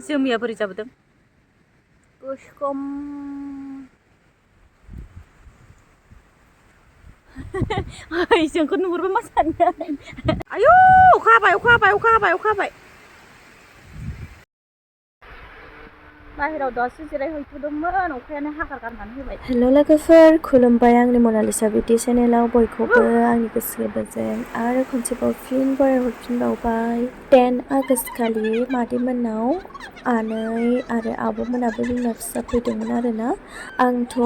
जोमिया बोरै जाबोदों गोसोम जोंखौ नुहुरबा मा सानो आयौ अखा हाबाय अखा हाबाय अखा हाबाय अखा हाबाय बाहेराव दासो जिरायहैथ'दोंमोन अखायानो हागार गारनानै होबाय। हेल' लोगोफोर खुलुमबाय आंनि मनालिसा बिटि चेनेलाव बयखौबो आंनि गोसो गोरबोजों आरो खनसेबाव फिन बरायहरफिनबावबाय 10 आगस्ट खालि मादैमोननाव आनै आरो आब'मोनाबो बिमा फिसा फैदोंमोन आरोना आंथ'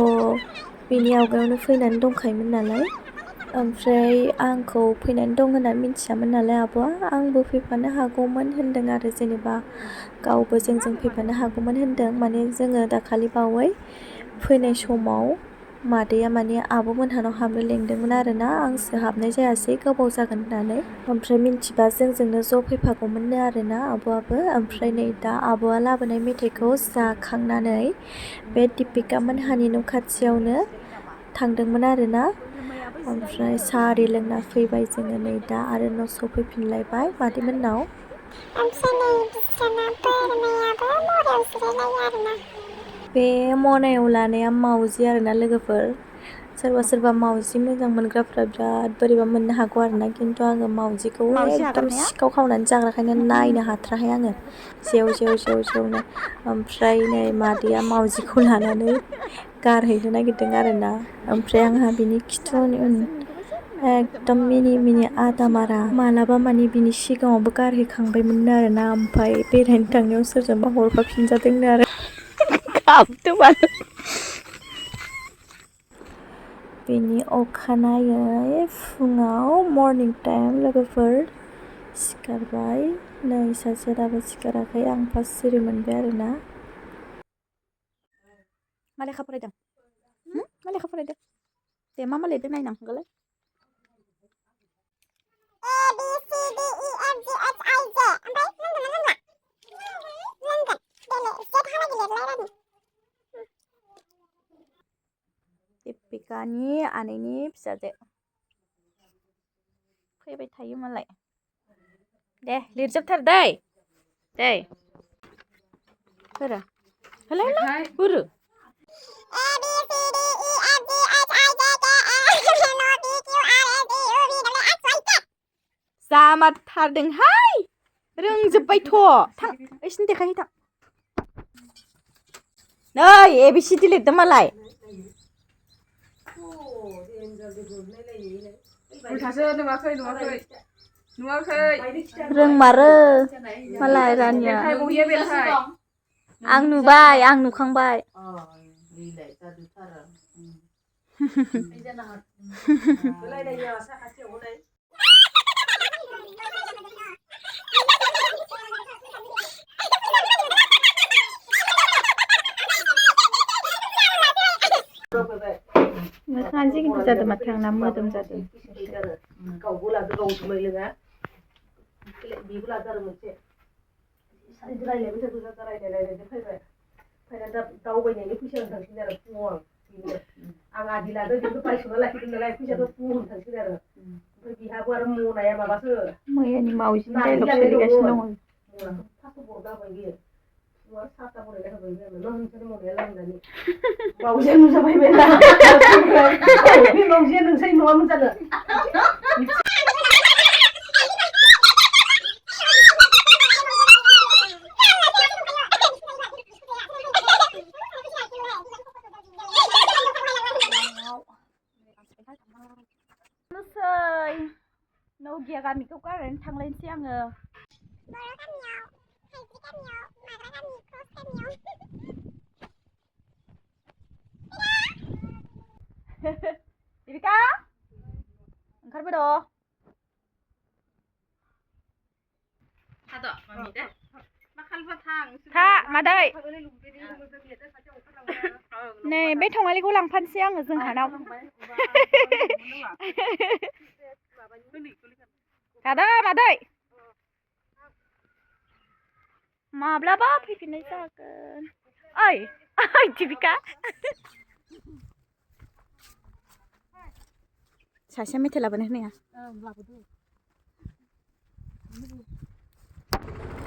बिनि आवगायावनो फैनानै दंखायोमोन नालाय ओमफ्राय आंखौ फैनानै दं होनना मिथियामोन नालाय आब'आ आंबो फैफानो हागौमोन होन्दों आरो जेनेबा गावबो जोंजों फैफानो हागौमोन होन्दों माने जोङो दाखालि बावै फैनाय समाव मादैया माने आब'मोनहानाव हाबनो लेंदोंमोन आरोना आंसो हाबनाय जायासै गोबाव जागोन होननानै ओमफ्राय मिन्थिबा जोंजोंनो ज' फैफागौमोननो आरोना आब'आबो ओमफ्राय नै दा आब'आ लाबोनाय मेथाइखौ जाखांनानै बे दिपिका मोनहानि न' खाथियावनो थांदोंमोन आरोना ओमफ्राय साहा आरि लोंना फैबाय जोङो नै दा आरो न' सफैफिनलायबाय मादैमोननाव ओमफ्राय नै बिसाना बोरमायाबो मरायाव जिरायलायो आरोना बे मनायाव लानाया मावजि आरोना लोगोफोर सोरबा सोरबा मावजि मोजां मोनग्राफ्रा बिराद बोरैबा मोननो हागौ आरोना खिन्थु आङो मावजिखौ एकदम सिखाव खावनानै जाग्राखायनो नायनो हाथ्राहाय आङो जेव जेव जेव जेवनो ओमफ्राय नै मादैया मावजिखौ लानानै गारहैनो नागिरदों आरोना ओमफ्राय आंहा बिनि खिथुनि उन एकदम मिनि मिनि आदामारा मालाबा मानि बिनि सिगाङावबो गारहैखांबायमोननो आरोना ओमफ्राय बेरायनो थांनायाव सोरजोंबा हरफाफिनजादोंनो आरो बेनि अखानायै फुङाव मर्निं टाइम लोगोफोर सिखारबाय नै सासेया दाबो सिखाराखै आं फार्स्ट सिरि मोनबाय आरोना मा लेखा फरायदों मा लेखा फरायदों दे मा लिरदों नायनां होनबालाय दिपिकानि आनैनि फिसाजो फैबाय थायो मालाय दे लिरजोबथार दै फोरा होलाय हुरु जामारथारदोंहाय रोंजोब्बायथ' थां ओइसिनो देखायहै थां नै ABCD लिरदों मालाय रोंमारो मालाय रानिया आं नुबाय आं नुखांबाय मोखाङा जि गिदिर जादों माथो आंना मोदोम जादों गावबो लादो गावबो लोङा बेबो लादो आरो मोनसे रायलायबाय थादों रायलायनायजों फैबाय फैनानै दा दावबायनायनि फैसा होनो थांसिगोन आरो फुङाव आं आदि लादों बेखौ बायस'ना लाखिदों नालाय फैसाखौ फुङाव होनो थांसिगोन आरो ओमफ्राय बिहाबो आरो मनाया माबासो मैयानि मावजिनि डाइलग सोलिगासिनो दङ थास' गाबाय बियो साथा फरायना होबाय नोंसोर मनाया लांनानै मावजिया नुजाबाय बे मावजिया नोंसानि नङामोन जानो नौगिया गामिखौ गारनानै थांलायनोसै आङो दीपिका ओंखारबोद' था मादै नै बे थंगालिखौ लांफानोसै आङो जोंहानाव दादा मादै माब्लाबा फैफिननाय जागोन ओइ दीपिका सासेया मेथाइ लाबोनो होनाया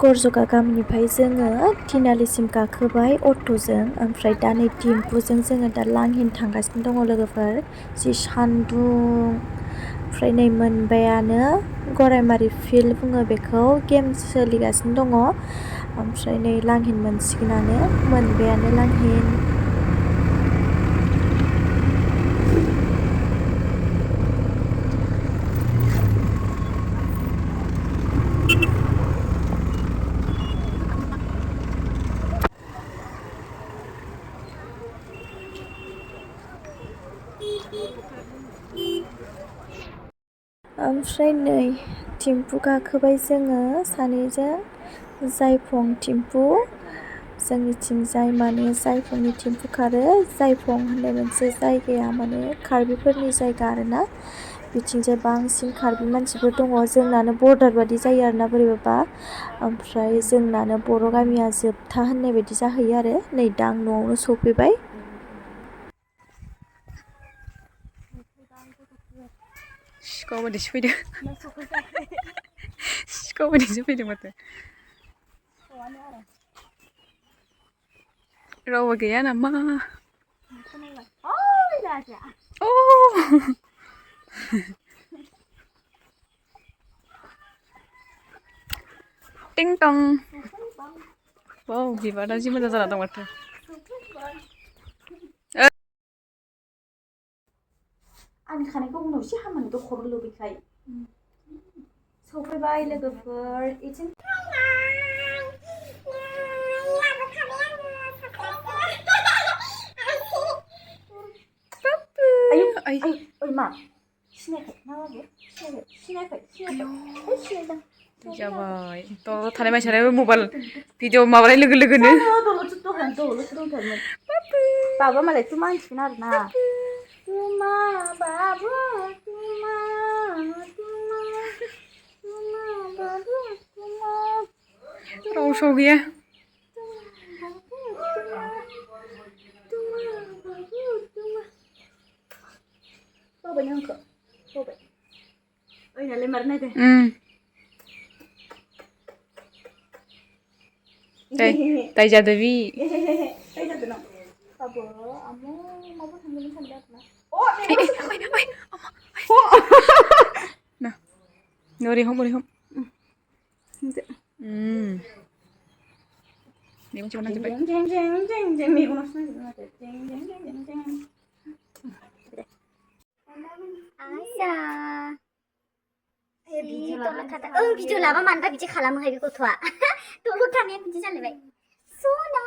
गरजगा गामिनिफ्राय जोङो तिनालिसिम गाखोबाय अट'जों ओमफ्राय दा नै टेम्पुजों जोङो दा लांहिन थांगासिनो दङ लोगोफोर जि सान्दुं ओमफ्राय नै मोनबायानो गरायमारि फिल्ड बुङो बेखौ गेम सोलिगासिनो दङ ओमफ्राय नै लांहिन मोनसिगोनानो मोनबायानो लांहिन ओमफ्राय नै टेम्पु गाखोबाय जोङो सानैजों जायफं टेम्पु जोंनिथिंजाय माने जायफंनि टेम्पु खारो जायफं होननाय मोनसे जायगाया माने कार्बिफोरनि जायगा आरोना बिथिंजाय बांसिन कार्बि मानसिफोर दङ जोंनानो बर्डार बादि जायो आरोना बोरैबाबा ओमफ्राय जोंनानो बर' गामिया जोबथा होननाय बायदि जाहैयो आरो नै दा आं न'आवनो सफैबाय सिखाव बायदिसो फैदों सिखाव बायदिसो फैदों माथो रावबो गैया नामा टिं टं वाव बिबारा जि मोजां जाना दं माथो आंनि खानायखौ उनाव एसे हामानो खर' लोबैखाय सफैबाय लोगोफोर इथिं मा सिनायाखै मा बाबु सिनायाखै जाबाय दलर थानाय मानसियानो मबाइल भिडिअ माबानाय लोगो लोगोनो बाबा मालाय तुमा होनसिगोन आरोना तुमा बाबु तुमा बाबु तुमा राव साव गैया बाबाय नों आंखौ बाबाय ओइनालाय मारै नायदों दाय जादो बि दाय जादो ना बाबु आमु माबा थांगोन सानदों आरोना ओरै हम मेगन सेगन नांजोब्बाय मेगनावसो नांजोबदों माथो आसा भिडिअ लाबा मानोबा बिदि खालामोहाय बे गथ'आ दलर थानाया बिदि जालायबाय सना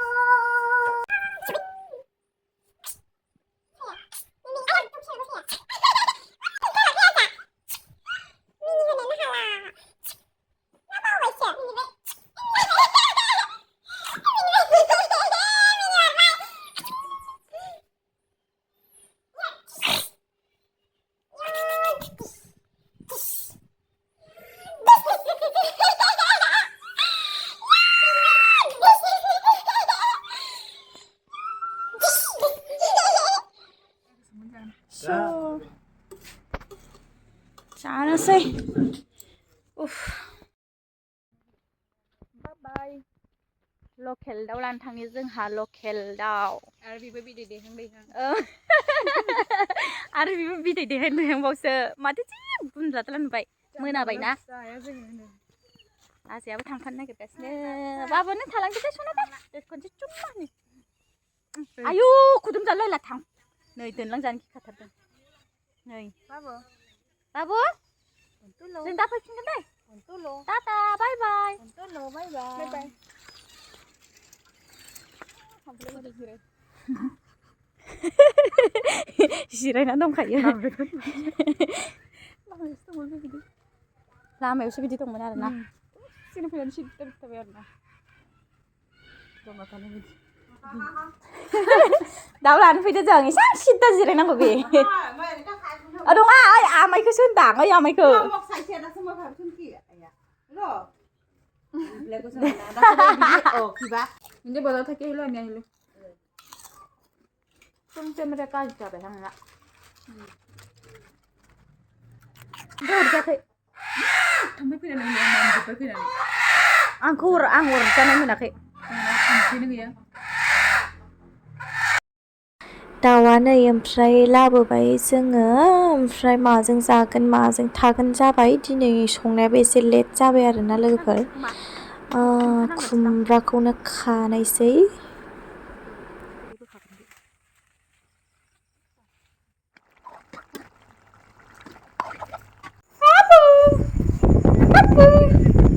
जानोसै बाय लकेल दाउ लानो थाङो जोंहा लकेल दाउ आरो बेबो बिदै दैहां आरो बेबो बिदै दैहांबावसो माथो जि बुंजादला नुबाय मोनाबायना आजायाबो थांफानो नागिरगासिनो बाबु नों थालांदो सना दे खनसे चुम्मानि आयु खुदुम जालायला थां नै दोनलांजानो गिखाथारदों नै बाबु जों दा फैफिनगोन दे टाटा बाय बाय जिरायना दंखायो लामायावसो बिदि दंमोन आरोना सिगां फैनानै सिद्दा थाबाय आरोना जमा थानाय बायदि दाउ लानो फैदो जों एसे सिद्दा जिरायनांगौ बे नङा ओइ आमाइखौसो होनदां ओइ आमाइखौ इन्दि बाजार थाके हेलो आंनि हेलो कैमेरा गाज्रि जाबाय आंना ओमफ्राय हरजायाखै थांबाय फैनानै जोब्बाय फैनानै आंखौ आं अरजानाय मोनाखै खनसेनो गैया दाउआ नै ओमफ्राय लाबोबाय जोङो ओमफ्राय माजों जागोन माजों थागोन जाबाय दिनै संनायाबो एसे लेट जाबाय आरोना लोगोफोर खुमब्राखौनो खानायसै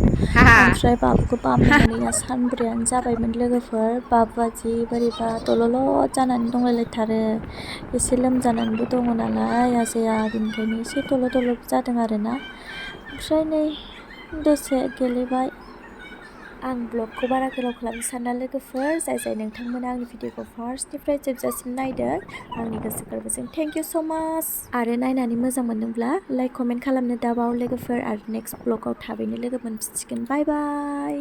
ओमफ्राय बाबुखौ बामनानै सानब्रैयानो जाबायमोन लोगोफोर बाबुआ जि बोरैबा दलल' जानानै दंलायलायथारो एसे लोमजानानैबो दङ नालाय आजाया बेनिखायनो एसे दलद जादों आरोना ओमफ्राय नै दसे गेलेबाय आं ब्लगखौ बारा गोलाव खालामनो साना लोगोफोर जाय नोंथांमोना आंनि भिडिअखौ फार्स्टनिफ्राय जोबजासिम नायदों आंनि गोसो गोरबोजों थेंक इउ स' माच आरो नायनानै मोजां मोनदोंब्ला लाइक कमेन्ट खालामनो दाबाव लोगोफोर आरो नेक्स्ट ब्लगाव थाबैनो लोगो मोनफिनसिगोन बाय बाय